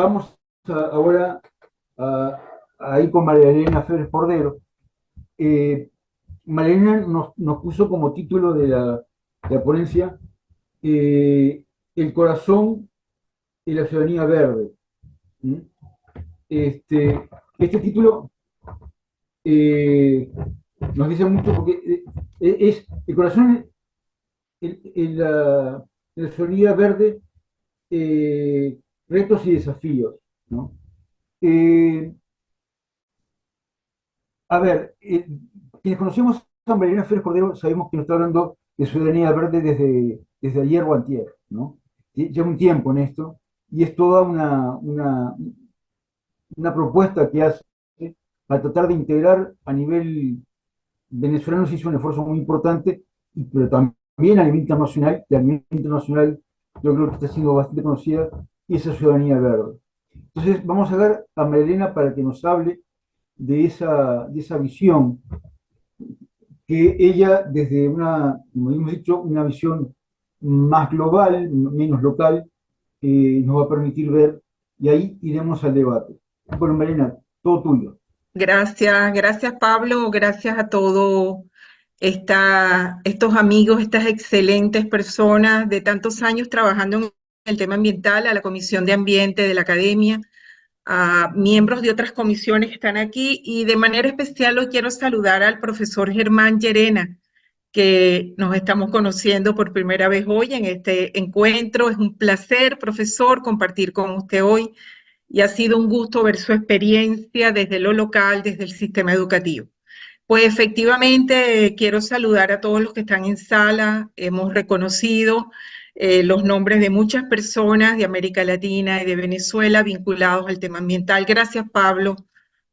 vamos ahora a ir con María Elena Férez Cordero. Eh, María Elena nos puso como título de la ponencia El corazón y la ciudadanía verde. ¿Mm? Este título eh, nos dice mucho porque es el corazón, la ciudadanía verde, retos y desafíos, ¿no? Eh, A ver, quienes conocemos a Marilena Férez Cordero sabemos que nos está hablando de ciudadanía verde desde ayer o antier, ¿no? Lleva un tiempo en esto y es toda una propuesta que hace para tratar de integrar a nivel venezolano. Se hizo un esfuerzo muy importante, pero también a nivel internacional, y a nivel internacional yo creo que está siendo bastante conocida, y esa ciudadanía verde. Entonces vamos a ver a Marilena para que nos hable de esa visión que ella desde como hemos dicho, una visión más global, menos local, nos va a permitir ver, y ahí iremos al debate. Bueno, Marina, todo tuyo. Gracias, gracias Pablo, gracias a todos estos amigos, estas excelentes personas de tantos años trabajando en el tema ambiental, a la Comisión de Ambiente de la Academia, a miembros de otras comisiones que están aquí y de manera especial hoy quiero saludar al profesor Germán Llerena, que nos estamos conociendo por primera vez hoy en este encuentro. Es un placer, profesor, compartir con usted hoy y ha sido un gusto ver su experiencia desde lo local, desde el sistema educativo. Pues efectivamente quiero saludar a todos los que están en sala. Hemos reconocido los nombres de muchas personas de América Latina y de Venezuela vinculados al tema ambiental. Gracias, Pablo,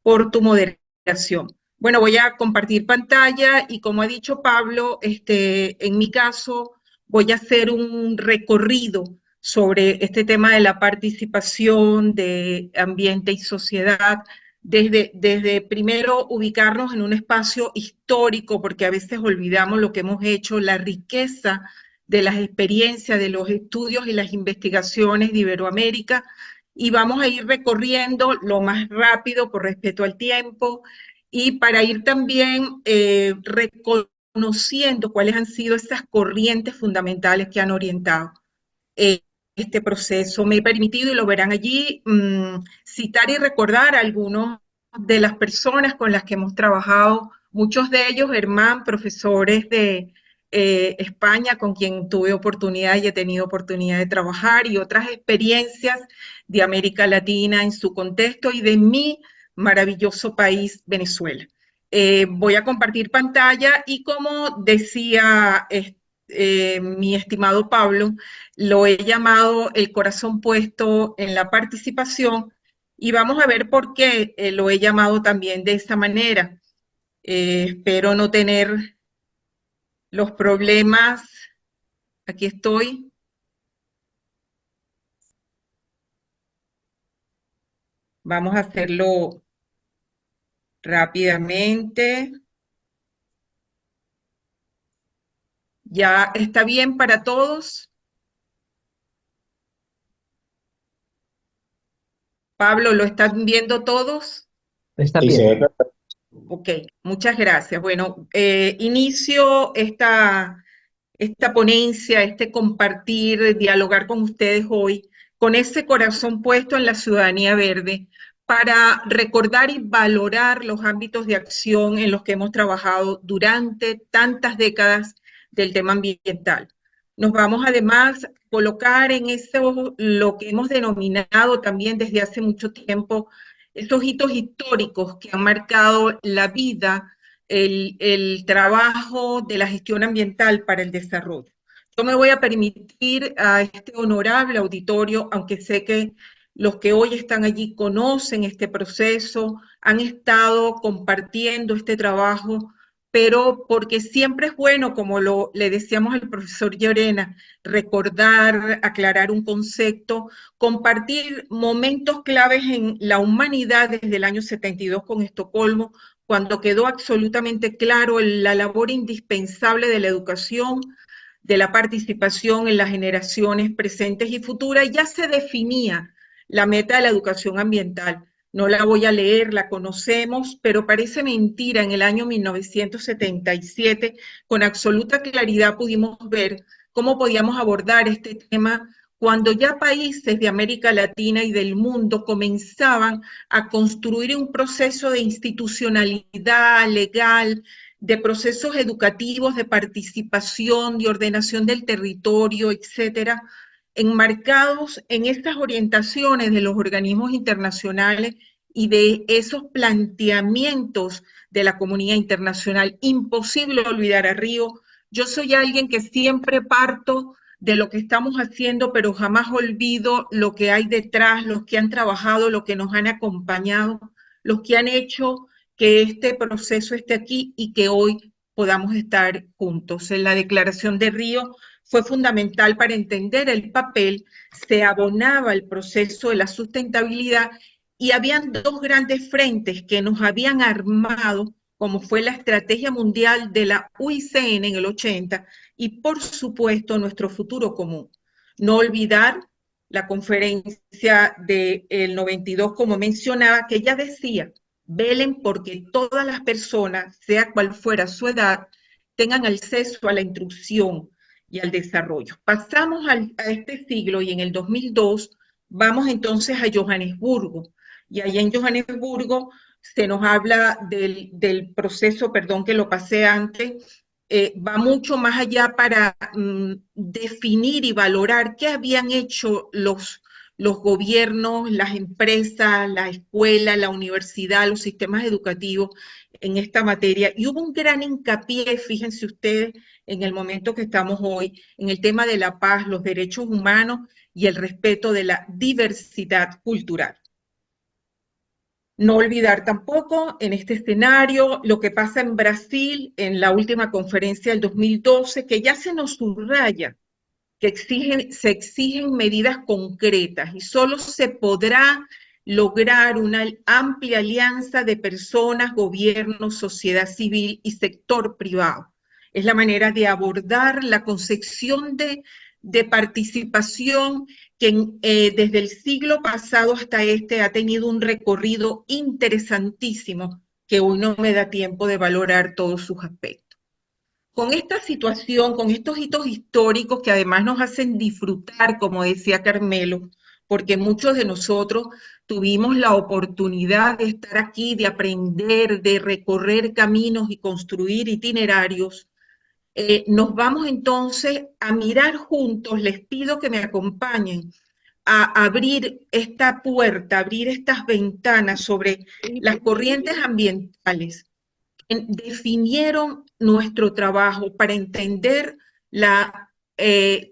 por tu moderación. Bueno, voy a compartir pantalla y como ha dicho Pablo, en mi caso voy a hacer un recorrido sobre este tema de la participación de ambiente y sociedad, desde primero ubicarnos en un espacio histórico, porque a veces olvidamos lo que hemos hecho, la riqueza de las experiencias, de los estudios y las investigaciones de Iberoamérica, y vamos a ir recorriendo lo más rápido por respeto al tiempo y para ir también reconociendo cuáles han sido esas corrientes fundamentales que han orientado eh, este proceso. Me he permitido, y lo verán allí, citar y recordar a algunos de las personas con las que hemos trabajado, muchos de ellos, Germán, profesores de España, con quien tuve oportunidad y he tenido oportunidad de trabajar, y otras experiencias de América Latina en su contexto y de mi maravilloso país, Venezuela. Voy a compartir pantalla y como decía mi estimado Pablo, lo he llamado el corazón puesto en la participación y vamos a ver por qué lo he llamado también de esta manera. Espero no tener los problemas. Aquí estoy. Vamos a hacerlo rápidamente. ¿Ya está bien para todos? Pablo, ¿lo están viendo todos? Está Sí, se ve bien. perfecto. Ok, muchas gracias. Bueno, inicio esta ponencia, este compartir, dialogar con ustedes hoy, con ese corazón puesto en la ciudadanía verde, para recordar y valorar los ámbitos de acción en los que hemos trabajado durante tantas décadas del tema ambiental. Nos vamos además a colocar en eso lo que hemos denominado también desde hace mucho tiempo, estos hitos históricos que han marcado la vida, el trabajo de la gestión ambiental para el desarrollo. Yo me voy a permitir a este honorable auditorio, aunque sé que los que hoy están allí conocen este proceso, han estado compartiendo este trabajo, pero porque siempre es bueno, como le decíamos al profesor Llorena, recordar, aclarar un concepto, compartir momentos claves en la humanidad desde el año 72 con Estocolmo, cuando quedó absolutamente claro la labor indispensable de la educación, de la participación en las generaciones presentes y futuras, ya se definía la meta de la educación ambiental. No la voy a leer, la conocemos, pero parece mentira. En el año 1977, con absoluta claridad pudimos ver cómo podíamos abordar este tema cuando ya países de América Latina y del mundo comenzaban a construir un proceso de institucionalidad legal, de procesos educativos, de participación, de ordenación del territorio, etcétera, enmarcados en estas orientaciones de los organismos internacionales y de esos planteamientos de la comunidad internacional. Imposible olvidar a Río. Yo soy alguien que siempre parto de lo que estamos haciendo, pero jamás olvido lo que hay detrás, los que han trabajado, los que nos han acompañado, los que han hecho que este proceso esté aquí y que hoy podamos estar juntos. En la Declaración de Río fue fundamental para entender el papel, se abonaba el proceso de la sustentabilidad y habían dos grandes frentes que nos habían armado, como fue la Estrategia Mundial de la UICN en el 80 y por supuesto nuestro futuro común. No olvidar la conferencia del 92, como mencionaba, que ya decía, velen porque todas las personas, sea cual fuera su edad, tengan acceso a la instrucción y al desarrollo. Pasamos a este siglo y en el 2002 vamos entonces a Johannesburgo. Y ahí en Johannesburgo se nos habla del proceso, perdón que lo pasé antes, va mucho más allá para definir y valorar qué habían hecho los gobiernos, las empresas, la escuela, la universidad, los sistemas educativos en esta materia. Y hubo un gran hincapié, fíjense ustedes, en el momento que estamos hoy, en el tema de la paz, los derechos humanos y el respeto de la diversidad cultural. No olvidar tampoco en este escenario lo que pasa en Brasil en la última conferencia del 2012, que ya se nos subraya que se exigen medidas concretas y solo se podrá lograr una amplia alianza de personas, gobiernos, sociedad civil y sector privado. Es la manera de abordar la concepción de participación que desde el siglo pasado hasta este ha tenido un recorrido interesantísimo que hoy no me da tiempo de valorar todos sus aspectos. Con esta situación, con estos hitos históricos que además nos hacen disfrutar, como decía Carmelo, porque muchos de nosotros tuvimos la oportunidad de estar aquí, de aprender, de recorrer caminos y construir itinerarios, nos vamos entonces a mirar juntos, les pido que me acompañen a abrir esta puerta, abrir estas ventanas sobre las corrientes ambientales definieron nuestro trabajo para entender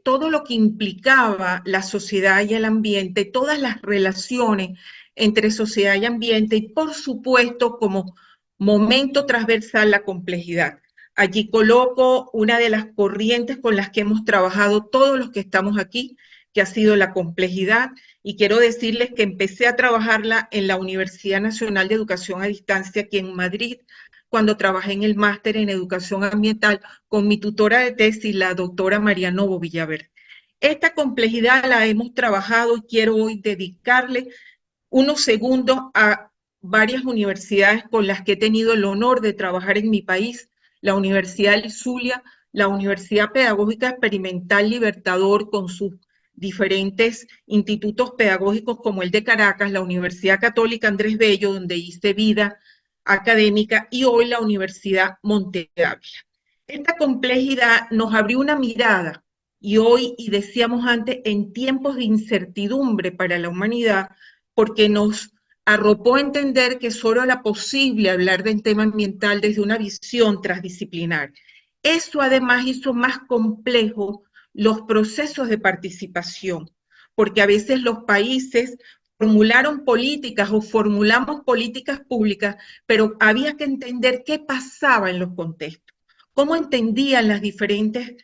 todo lo que implicaba la sociedad y el ambiente, todas las relaciones entre sociedad y ambiente y por supuesto como momento transversal la complejidad. Allí coloco una de las corrientes con las que hemos trabajado todos los que estamos aquí, que ha sido la complejidad, y quiero decirles que empecé a trabajarla en la Universidad Nacional de Educación a Distancia aquí en Madrid, cuando trabajé en el máster en educación ambiental con mi tutora de tesis, la doctora María Novo Villaverde. Esta complejidad la hemos trabajado y quiero hoy dedicarle unos segundos a varias universidades con las que he tenido el honor de trabajar en mi país, la Universidad del Zulia, la Universidad Pedagógica Experimental Libertador con sus diferentes institutos pedagógicos como el de Caracas, la Universidad Católica Andrés Bello, donde hice vida académica, y hoy la Universidad Monte Ávila. Esta complejidad nos abrió una mirada y hoy, y decíamos antes, en tiempos de incertidumbre para la humanidad, porque nos arropó a entender que solo era posible hablar del tema ambiental desde una visión transdisciplinar. Eso además hizo más complejo los procesos de participación, porque a veces los países formularon políticas o formulamos políticas públicas, pero había que entender qué pasaba en los contextos, cómo entendían las diferentes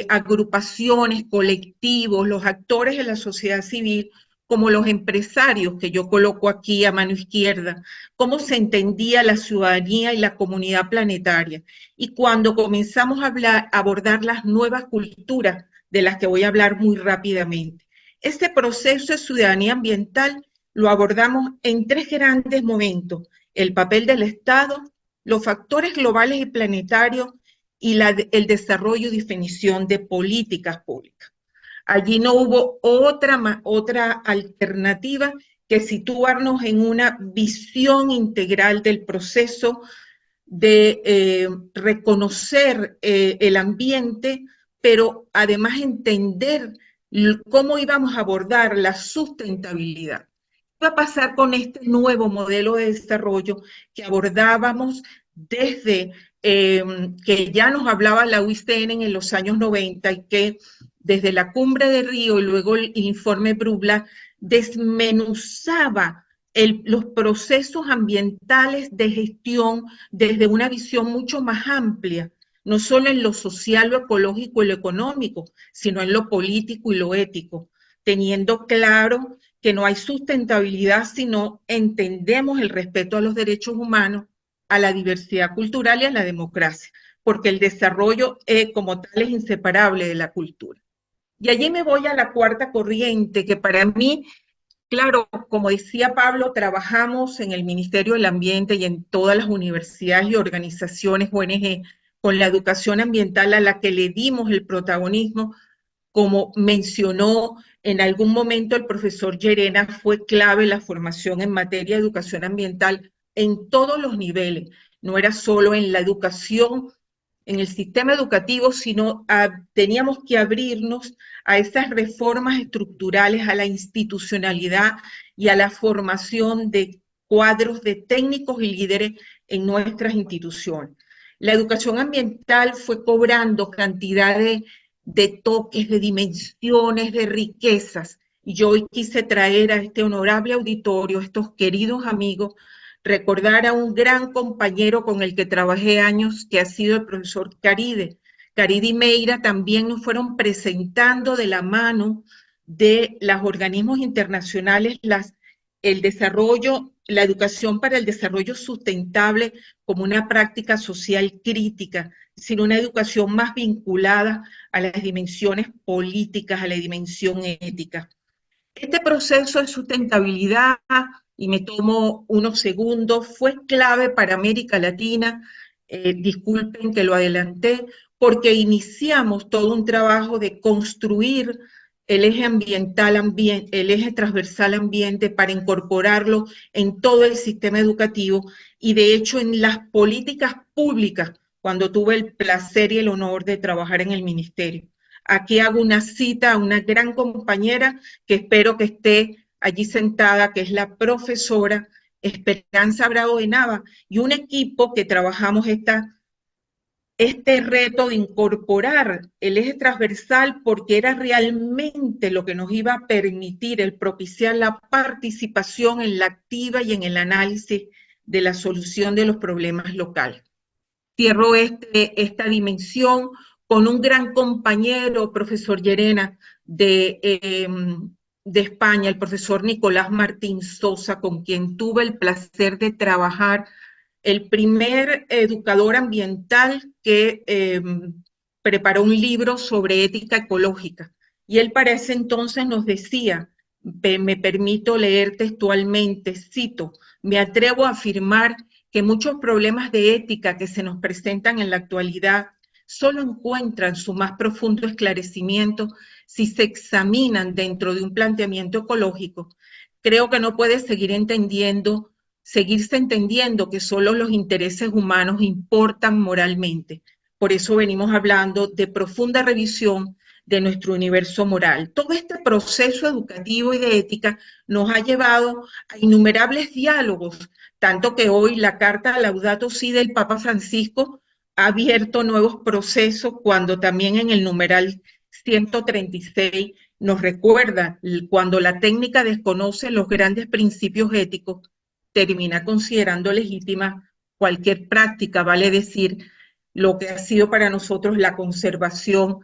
agrupaciones, colectivos, los actores de la sociedad civil, como los empresarios que yo coloco aquí a mano izquierda, cómo se entendía la ciudadanía y la comunidad planetaria. Y cuando comenzamos a abordar las nuevas culturas, de las que voy a hablar muy rápidamente, Este proceso de ciudadanía ambiental lo abordamos en tres grandes momentos: el papel del Estado, los factores globales y planetarios y el desarrollo y definición de políticas públicas. Allí no hubo otra alternativa que situarnos en una visión integral del proceso de reconocer el ambiente, pero además entender cómo íbamos a abordar la sustentabilidad. ¿Qué va a pasar con este nuevo modelo de desarrollo que abordábamos desde que ya nos hablaba la UICN en los años 90 y que desde la Cumbre de Río y luego el informe Brundtland desmenuzaba los procesos ambientales de gestión desde una visión mucho más amplia, no solo en lo social, lo ecológico y lo económico, sino en lo político y lo ético, teniendo claro que no hay sustentabilidad si no entendemos el respeto a los derechos humanos, a la diversidad cultural y a la democracia, porque el desarrollo como tal es inseparable de la cultura. Y allí me voy a la cuarta corriente, que para mí, claro, como decía Pablo, trabajamos en el Ministerio del Ambiente y en todas las universidades y organizaciones ONG con la educación ambiental, a la que le dimos el protagonismo. Como mencionó en algún momento el profesor Llerena, fue clave la formación en materia de educación ambiental en todos los niveles. No era solo en la educación, en el sistema educativo, sino teníamos que abrirnos a esas reformas estructurales, a la institucionalidad y a la formación de cuadros de técnicos y líderes en nuestras instituciones. La educación ambiental fue cobrando cantidad de toques, de dimensiones, de riquezas. Y yo hoy quise traer a este honorable auditorio, a estos queridos amigos, recordar a un gran compañero con el que trabajé años, que ha sido el profesor Caride. Caride y Meira también nos fueron presentando de la mano de los organismos internacionales el desarrollo, la educación para el desarrollo sustentable como una práctica social crítica, sino una educación más vinculada a las dimensiones políticas, a la dimensión ética. Este proceso de sustentabilidad, y me tomo unos segundos, fue clave para América Latina. Disculpen que lo adelanté, porque iniciamos todo un trabajo de construir el eje ambiental, el eje transversal ambiente, para incorporarlo en todo el sistema educativo y de hecho en las políticas públicas, cuando tuve el placer y el honor de trabajar en el ministerio. Aquí hago una cita a una gran compañera que espero que esté allí sentada, que es la profesora Esperanza Bravo de Nava, y un equipo que trabajamos este reto de incorporar el eje transversal, porque era realmente lo que nos iba a permitir el propiciar la participación en la activa y en el análisis de la solución de los problemas locales. Cierro esta dimensión con un gran compañero, profesor Llerena, de España, el profesor Nicolás Martín Sosa, con quien tuve el placer de trabajar, el primer educador ambiental que preparó un libro sobre ética ecológica. Y él para ese entonces nos decía, me permito leer textualmente, cito: me atrevo a afirmar que muchos problemas de ética que se nos presentan en la actualidad solo encuentran su más profundo esclarecimiento si se examinan dentro de un planteamiento ecológico. Creo que no puede seguirse entendiendo que solo los intereses humanos importan moralmente. Por eso venimos hablando de profunda revisión de nuestro universo moral. Todo este proceso educativo y de ética nos ha llevado a innumerables diálogos, tanto que hoy la carta Laudato Si del Papa Francisco ha abierto nuevos procesos, cuando también en el numeral 136 nos recuerda: cuando la técnica desconoce los grandes principios éticos, termina considerando legítima cualquier práctica, vale decir, lo que ha sido para nosotros la conservación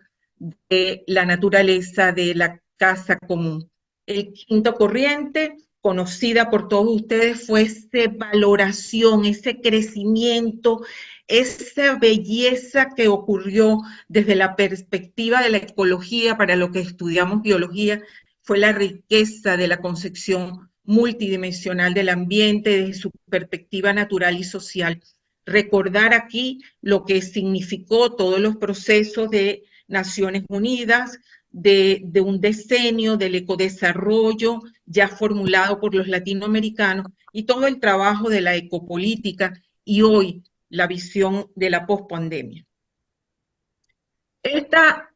de la naturaleza, de la casa común. El quinto corriente, conocida por todos ustedes, fue esa valoración, ese crecimiento, esa belleza que ocurrió desde la perspectiva de la ecología, para lo que estudiamos biología, fue la riqueza de la concepción multidimensional del ambiente desde su perspectiva natural y social. Recordar aquí lo que significó todos los procesos de Naciones Unidas, de un decenio del ecodesarrollo ya formulado por los latinoamericanos y todo el trabajo de la ecopolítica y hoy la visión de la pospandemia. Esta,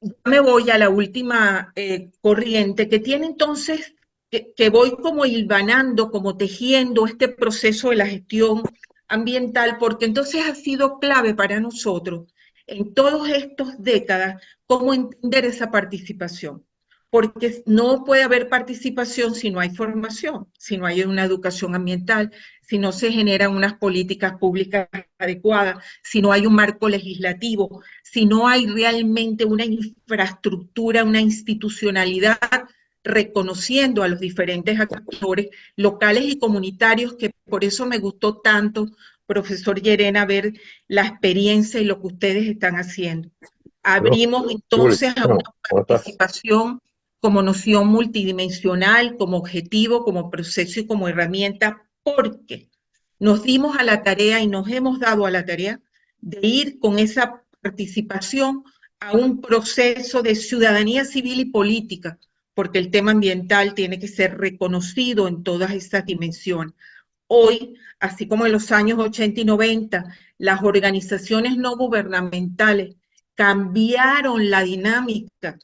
ya me voy a la última corriente que tiene entonces, que voy como hilvanando, como tejiendo este proceso de la gestión ambiental, porque entonces ha sido clave para nosotros en todas estas décadas cómo entender esa participación. Porque no puede haber participación si no hay formación, si no hay una educación ambiental, si no se generan unas políticas públicas adecuadas, si no hay un marco legislativo, si no hay realmente una infraestructura, una institucionalidad reconociendo a los diferentes actores locales y comunitarios, que por eso me gustó tanto, profesor Llerena, ver la experiencia y lo que ustedes están haciendo. Abrimos entonces a una participación como noción multidimensional, como objetivo, como proceso y como herramienta, porque nos dimos a la tarea y nos hemos dado a la tarea de ir con esa participación a un proceso de ciudadanía civil y política, porque el tema ambiental tiene que ser reconocido en todas estas dimensiones. Hoy, así como en los años 80 y 90, las organizaciones no gubernamentales cambiaron la dinámica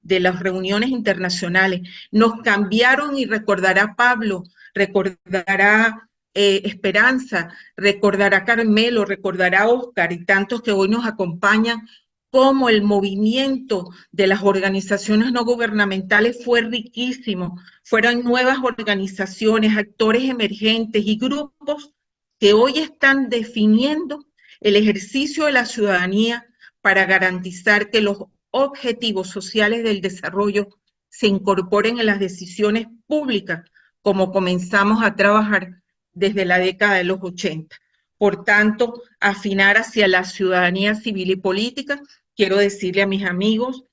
de las reuniones internacionales, nos cambiaron y recordará Pablo, recordará Esperanza, recordará Carmelo, recordará Oscar y tantos que hoy nos acompañan, cómo el movimiento de las organizaciones no gubernamentales fue riquísimo. Fueron nuevas organizaciones, actores emergentes y grupos que hoy están definiendo el ejercicio de la ciudadanía para garantizar que los objetivos sociales del desarrollo se incorporen en las decisiones públicas, como comenzamos a trabajar desde la década de los 80. Por tanto, afinar hacia la ciudadanía civil y política, quiero decirle a mis amigos,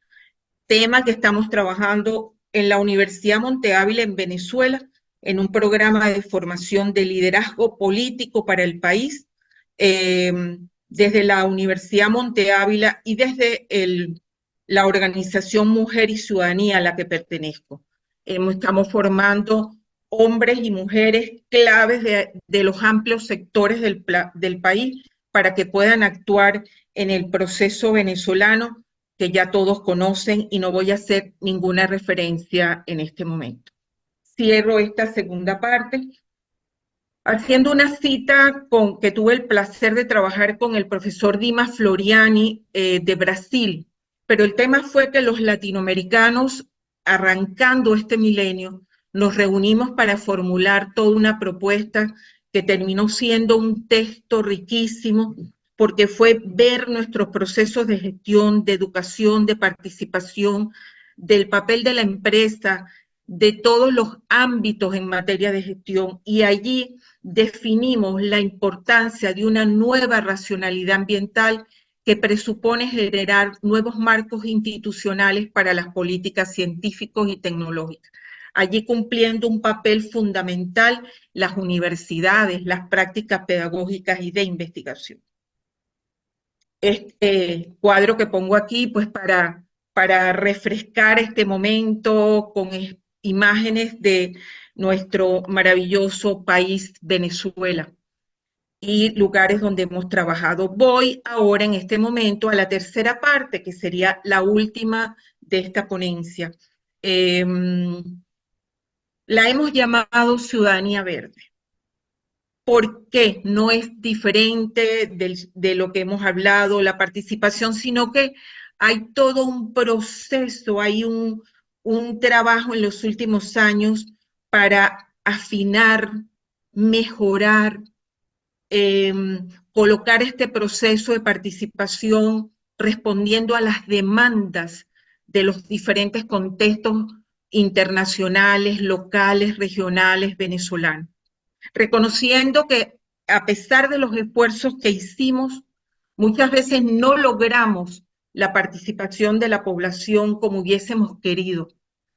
tema que estamos trabajando en la Universidad Monte Ávila en Venezuela, en un programa de formación de liderazgo político para el país, desde la Universidad Monte Ávila y desde la organización Mujer y Ciudadanía a la que pertenezco. Estamos formando hombres y mujeres claves de los amplios sectores del país para que puedan actuar en el proceso venezolano que ya todos conocen y no voy a hacer ninguna referencia en este momento. Cierro esta segunda parte haciendo una cita que tuve el placer de trabajar con el profesor Dimas Floriani de Brasil, pero el tema fue que los latinoamericanos, arrancando este milenio, nos reunimos para formular toda una propuesta que terminó siendo un texto riquísimo, porque fue ver nuestros procesos de gestión, de educación, de participación, del papel de la empresa, de todos los ámbitos en materia de gestión, y allí definimos la importancia de una nueva racionalidad ambiental que presupone generar nuevos marcos institucionales para las políticas científicas y tecnológicas. Allí cumpliendo un papel fundamental las universidades, las prácticas pedagógicas y de investigación. Este cuadro que pongo aquí, pues para refrescar este momento con imágenes de nuestro maravilloso país, Venezuela, y lugares donde hemos trabajado. Voy ahora en este momento a la tercera parte, que sería la última de esta ponencia. La hemos llamado Ciudadanía Verde. ¿Por qué? No es diferente de lo que hemos hablado, la participación, sino que hay todo un proceso, hay un trabajo en los últimos años para afinar, mejorar, colocar este proceso de participación respondiendo a las demandas de los diferentes contextos internacionales, locales, regionales, venezolanos. Reconociendo que a pesar de los esfuerzos que hicimos, muchas veces no logramos la participación de la población como hubiésemos querido.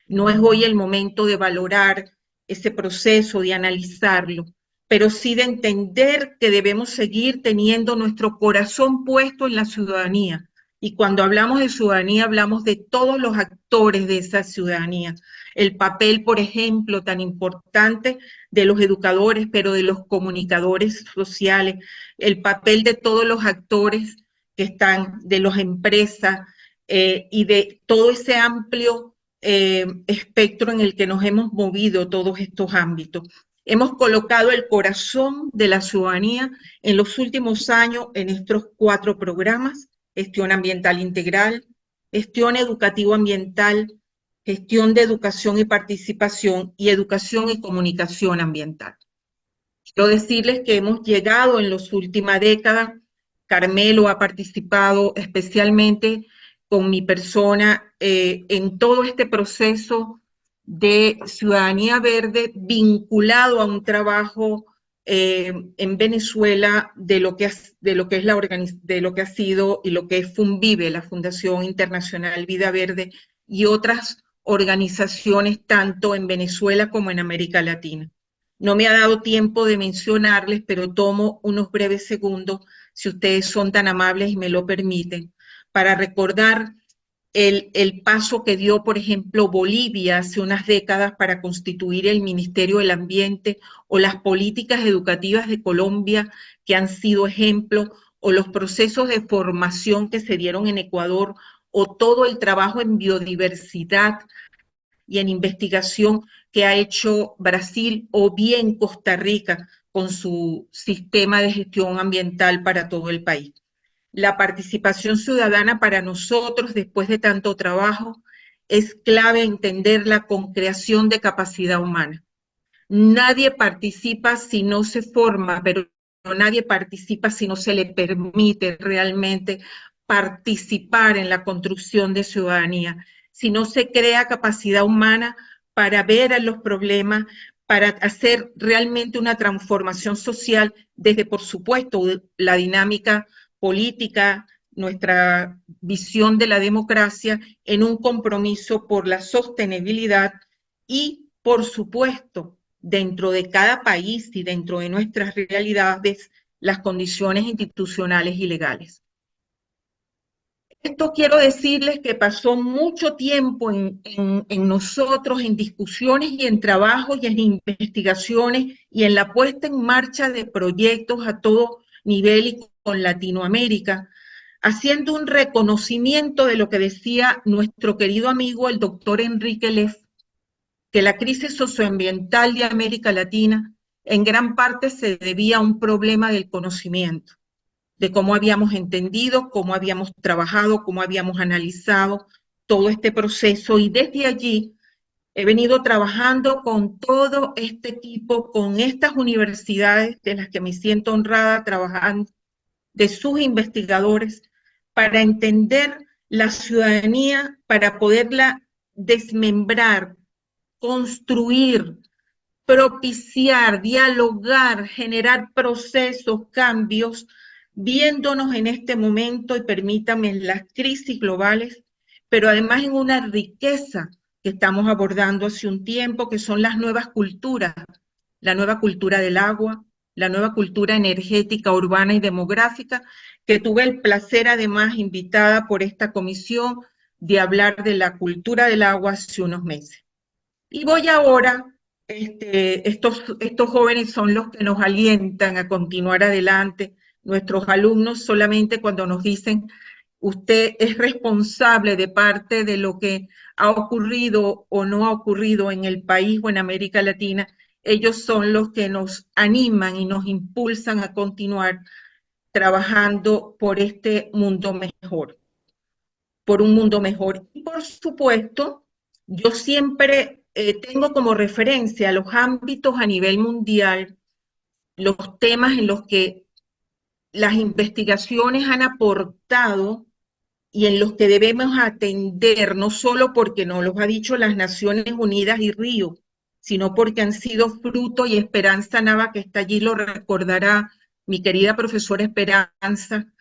No es hoy el momento de valorar ese proceso, de analizarlo, pero sí de entender que debemos seguir teniendo nuestro corazón puesto en la ciudadanía. Y cuando hablamos de ciudadanía, hablamos de todos los actores de esa ciudadanía. El papel, por ejemplo, tan importante de los educadores, pero de los comunicadores sociales, el papel de todos los actores que están, de las empresas y de todo ese amplio espectro en el que nos hemos movido todos estos ámbitos. Hemos colocado el corazón de la ciudadanía en los últimos años en estos 4 programas: gestión ambiental integral, gestión educativo ambiental, gestión de educación y participación y educación y comunicación ambiental. Quiero decirles que hemos llegado en las últimas décadas. Carmelo ha participado especialmente con mi persona en todo este proceso de ciudadanía verde vinculado a un trabajo en Venezuela de lo que es de lo que ha sido y lo que es FUNVIVE, la Fundación Internacional Vida Verde, y otras organizaciones tanto en Venezuela como en América Latina. No me ha dado tiempo de mencionarles, pero tomo unos breves segundos, si ustedes son tan amables y me lo permiten, para recordar el paso que dio, por ejemplo, Bolivia hace unas décadas para constituir el Ministerio del Ambiente, o las políticas educativas de Colombia que han sido ejemplo, o los procesos de formación que se dieron en Ecuador, o todo el trabajo en biodiversidad y en investigación que ha hecho Brasil, o bien Costa Rica con su sistema de gestión ambiental para todo el país. La participación ciudadana para nosotros, después de tanto trabajo, es clave entenderla con creación de capacidad humana. Nadie participa si no se forma, pero nadie participa si no se le permite realmente participar en la construcción de ciudadanía, si no se crea capacidad humana para ver a los problemas, para hacer realmente una transformación social desde, por supuesto, la dinámica política, nuestra visión de la democracia, en un compromiso por la sostenibilidad y, por supuesto, dentro de cada país y dentro de nuestras realidades, las condiciones institucionales y legales. Esto quiero decirles que pasó mucho tiempo en nosotros, en discusiones y en trabajos y en investigaciones y en la puesta en marcha de proyectos a todo nivel y con Latinoamérica, haciendo un reconocimiento de lo que decía nuestro querido amigo el doctor Enrique Leff, que la crisis socioambiental de América Latina en gran parte se debía a un problema del conocimiento, de cómo habíamos entendido, cómo habíamos trabajado, cómo habíamos analizado todo este proceso, y desde allí he venido trabajando con todo este equipo, con estas universidades de las que me siento honrada trabajando, de sus investigadores, para entender la ciudadanía, para poderla desmembrar, construir, propiciar, dialogar, generar procesos, cambios, viéndonos en este momento, y permítanme, en las crisis globales, pero además en una riqueza que estamos abordando hace un tiempo, que son las nuevas culturas, la nueva cultura del agua, la nueva cultura energética, urbana y demográfica, que tuve el placer, además, invitada por esta comisión, de hablar de la cultura del agua hace unos meses. Y voy ahora, estos jóvenes son los que nos alientan a continuar adelante, nuestros alumnos, solamente cuando nos dicen: usted es responsable de parte de lo que ha ocurrido o no ha ocurrido en el país o en América Latina. Ellos son los que nos animan y nos impulsan a continuar trabajando por este mundo mejor, por un mundo mejor. Y por supuesto, yo siempre tengo como referencia los ámbitos a nivel mundial, los temas en los que las investigaciones han aportado y en los que debemos atender, no solo porque nos los ha dicho las Naciones Unidas y Río, sino porque han sido fruto, y Esperanza Nava, que está allí, lo recordará, mi querida profesora Esperanza,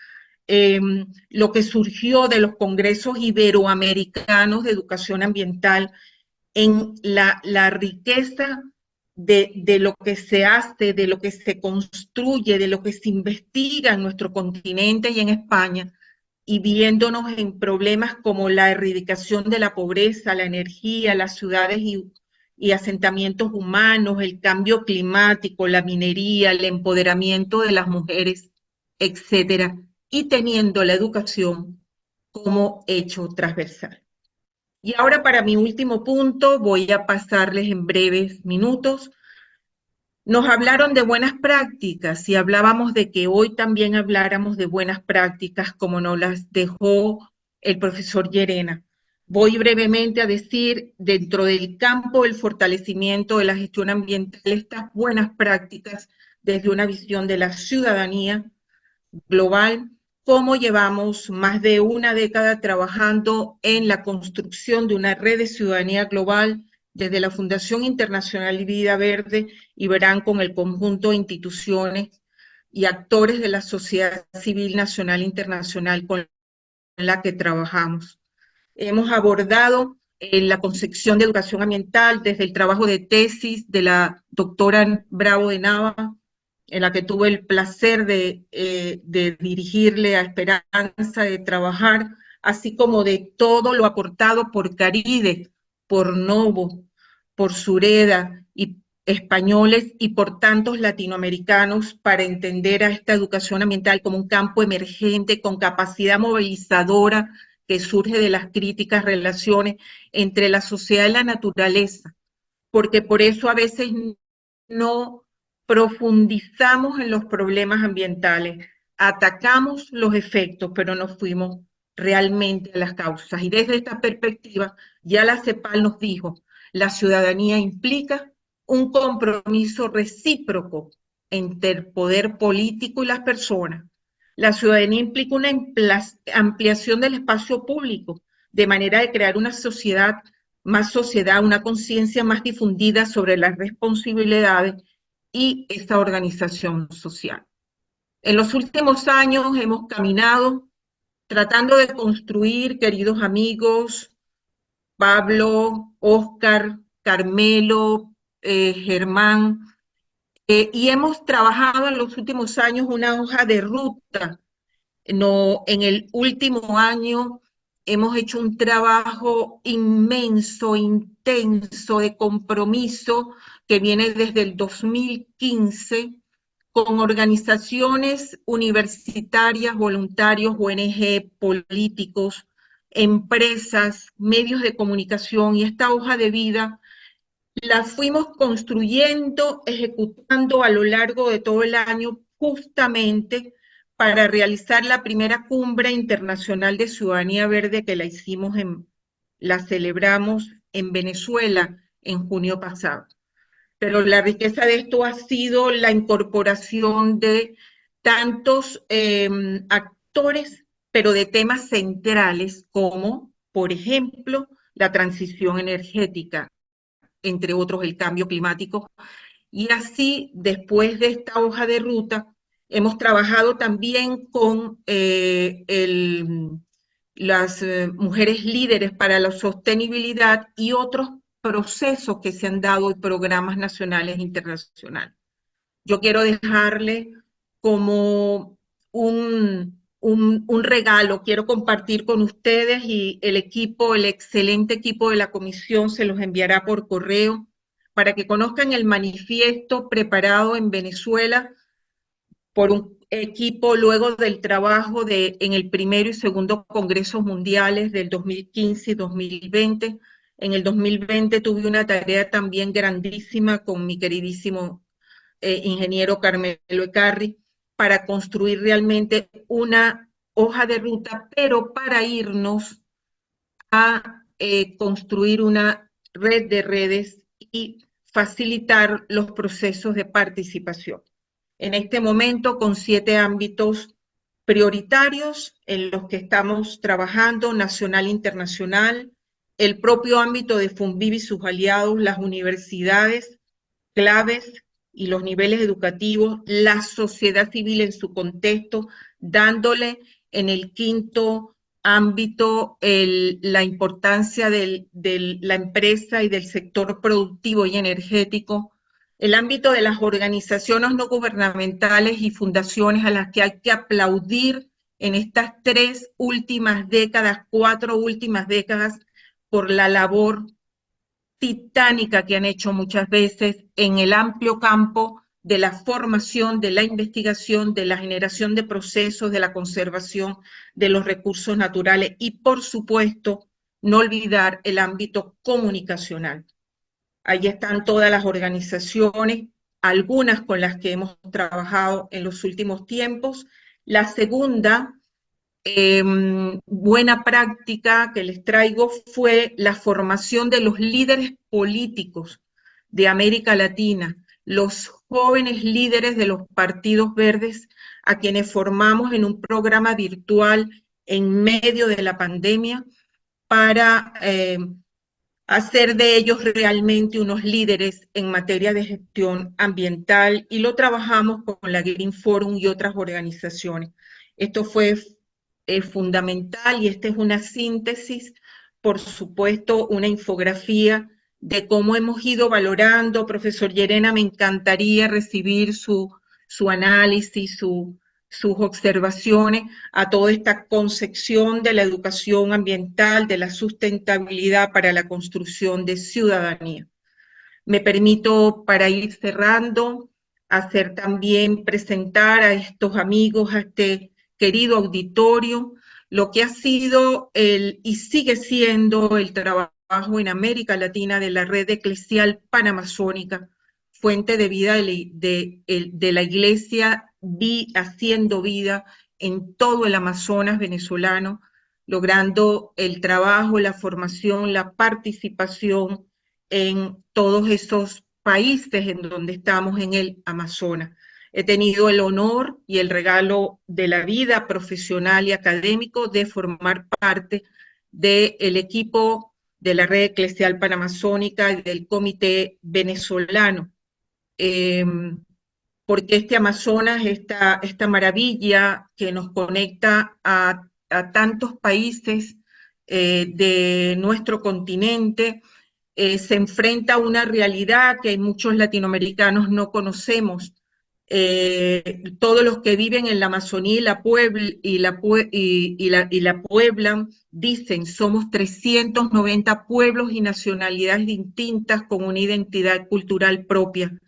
lo que surgió de los congresos iberoamericanos de educación ambiental, en la riqueza de lo que se hace, de lo que se construye, de lo que se investiga en nuestro continente y en España, y viéndonos en problemas como la erradicación de la pobreza, la energía, las ciudades y asentamientos humanos, el cambio climático, la minería, el empoderamiento de las mujeres, etcétera, y teniendo la educación como hecho transversal. Y ahora para mi último punto voy a pasarles en breves minutos. Nos hablaron de buenas prácticas y hablábamos de que hoy también habláramos de buenas prácticas como nos las dejó el profesor Llerena. Voy brevemente a decir, dentro del campo del fortalecimiento de la gestión ambiental, estas buenas prácticas desde una visión de la ciudadanía global, cómo llevamos más de una década trabajando en la construcción de una red de ciudadanía global desde la Fundación Internacional Vida Verde y verán con el conjunto de instituciones y actores de la sociedad civil nacional e internacional con la que trabajamos. Hemos abordado la concepción de educación ambiental desde el trabajo de tesis de la doctora Bravo de Nava, en la que tuve el placer de dirigirle a Esperanza, de trabajar, así como de todo lo aportado por Caride, por Novo, por Sureda y españoles y por tantos latinoamericanos para entender a esta educación ambiental como un campo emergente con capacidad movilizadora que surge de las críticas relaciones entre la sociedad y la naturaleza, porque por eso a veces no profundizamos en los problemas ambientales, atacamos los efectos, pero no fuimos realmente a las causas. Y desde esta perspectiva, ya la CEPAL nos dijo, la ciudadanía implica un compromiso recíproco entre el poder político y las personas. La ciudadanía implica una ampliación del espacio público, de manera de crear una sociedad, una conciencia más difundida sobre las responsabilidades y esta organización social. En los últimos años hemos caminado tratando de construir, queridos amigos, Pablo, Óscar, Carmelo, Germán, y hemos trabajado en los últimos años una hoja de ruta. No, en el último año hemos hecho un trabajo inmenso, intenso, de compromiso que viene desde el 2015 con organizaciones universitarias, voluntarios, ONG, políticos, empresas, medios de comunicación, y esta hoja de vida la fuimos construyendo, ejecutando a lo largo de todo el año, justamente para realizar la primera cumbre internacional de ciudadanía verde que la celebramos en Venezuela en junio pasado. Pero la riqueza de esto ha sido la incorporación de tantos actores, pero de temas centrales como, por ejemplo, la transición energética, entre otros el cambio climático. Y así, después de esta hoja de ruta, hemos trabajado también con las mujeres líderes para la sostenibilidad y otros procesos que se han dado en programas nacionales e internacionales. Yo quiero dejarle como un regalo, quiero compartir con ustedes y el equipo, el excelente equipo de la comisión se los enviará por correo para que conozcan el manifiesto preparado en Venezuela por un equipo luego del trabajo en el primero y segundo Congresos Mundiales del 2015 y 2020. En el 2020 tuve una tarea también grandísima con mi queridísimo ingeniero Carmelo Ecarri para construir realmente una hoja de ruta, pero para irnos a construir una red de redes y facilitar los procesos de participación. En este momento, con 7 ámbitos prioritarios en los que estamos trabajando, nacional e internacional, el propio ámbito de FUNVIV y sus aliados, las universidades, claves y los niveles educativos, la sociedad civil en su contexto, dándole en el quinto ámbito la importancia de la empresa y del sector productivo y energético, el ámbito de las organizaciones no gubernamentales y fundaciones a las que hay que aplaudir en estas 3 últimas décadas, 4 últimas décadas, por la labor titánica que han hecho muchas veces en el amplio campo de la formación, de la investigación, de la generación de procesos, de la conservación de los recursos naturales y, por supuesto, no olvidar el ámbito comunicacional. Ahí están todas las organizaciones, algunas con las que hemos trabajado en los últimos tiempos. La segunda buena práctica que les traigo fue la formación de los líderes políticos de América Latina, los jóvenes líderes de los partidos verdes, a quienes formamos en un programa virtual en medio de la pandemia para hacer de ellos realmente unos líderes en materia de gestión ambiental, y lo trabajamos con la Green Forum y otras organizaciones. Esto fue fundamental, y esta es una síntesis, por supuesto, una infografía de cómo hemos ido valorando. Profesor Llerena, me encantaría recibir su análisis, sus observaciones a toda esta concepción de la educación ambiental, de la sustentabilidad para la construcción de ciudadanía. Me permito, para ir cerrando, hacer también presentar a estos amigos, a este querido auditorio, lo que ha sido y sigue siendo el trabajo en América Latina de la Red Eclesial Panamazónica, fuente de vida de la Iglesia, haciendo vida en todo el Amazonas venezolano, logrando el trabajo, la formación, la participación en todos esos países en donde estamos en el Amazonas. He tenido el honor y el regalo de la vida profesional y académico de formar parte del equipo de la Red Eclesial Panamazónica y del Comité Venezolano, porque este Amazonas, esta maravilla que nos conecta a tantos países de nuestro continente, se enfrenta a una realidad que muchos latinoamericanos no conocemos. Todos los que viven en la Amazonía y la pueblan dicen: somos 390 pueblos y nacionalidades distintas con una identidad cultural propia,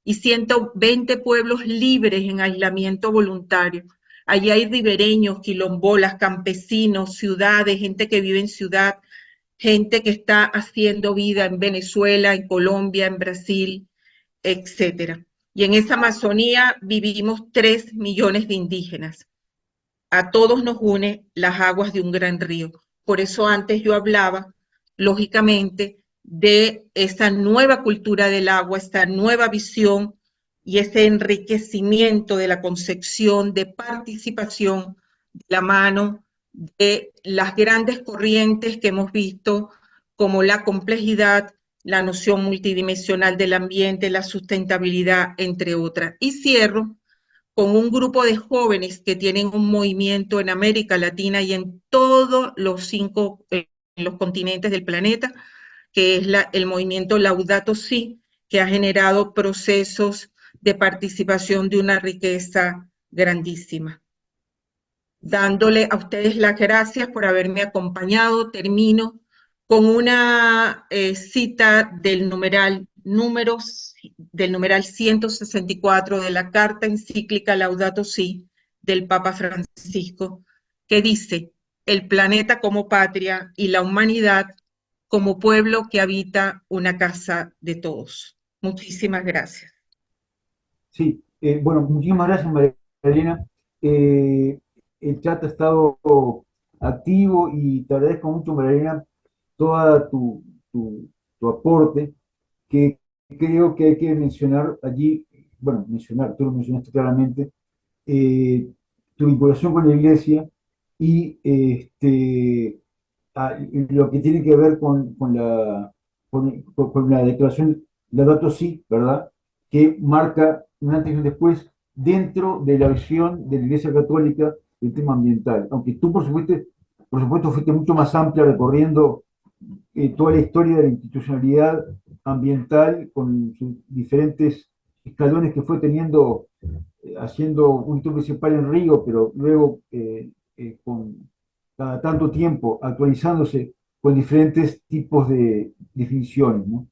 y 120 pueblos libres en aislamiento voluntario. Allí hay ribereños, quilombolas, campesinos, ciudades, gente que vive en ciudad, gente que está haciendo vida en Venezuela, en Colombia, en Brasil, etcétera. Y en esa Amazonía vivimos 3 millones de indígenas. A todos nos une las aguas de un gran río. Por eso antes yo hablaba, lógicamente, de esa nueva cultura del agua, esta nueva visión y ese enriquecimiento de la concepción de participación de la mano de las grandes corrientes que hemos visto, como la complejidad, la noción multidimensional del ambiente, la sustentabilidad, entre otras. Y cierro con un grupo de jóvenes que tienen un movimiento en América Latina y en todos los 5 los continentes del planeta, que es el movimiento Laudato Si, que ha generado procesos de participación de una riqueza grandísima. Dándole a ustedes las gracias por haberme acompañado, termino con una cita del numeral 164 de la carta encíclica Laudato Si del Papa Francisco, que dice: el planeta como patria y la humanidad como pueblo que habita una casa de todos. Muchísimas gracias. Sí, bueno, muchísimas gracias, María Elena. Eh, el chat ha estado activo y te agradezco mucho, María Elena, todo tu aporte, que creo que hay que mencionar allí, bueno, mencionar, tú lo mencionaste claramente, eh, tu vinculación con la iglesia y lo que tiene que ver con la declaración de Laudato Si, ¿verdad? Que marca un antes y un después dentro de la visión de la Iglesia Católica del tema ambiental. Aunque tú, por supuesto, por supuesto, fuiste mucho más amplia recorriendo toda la historia de la institucionalidad ambiental con sus diferentes escalones que fue teniendo, haciendo un instituto principal en Río, pero luego con cada tanto tiempo actualizándose con diferentes tipos de definiciones, ¿no?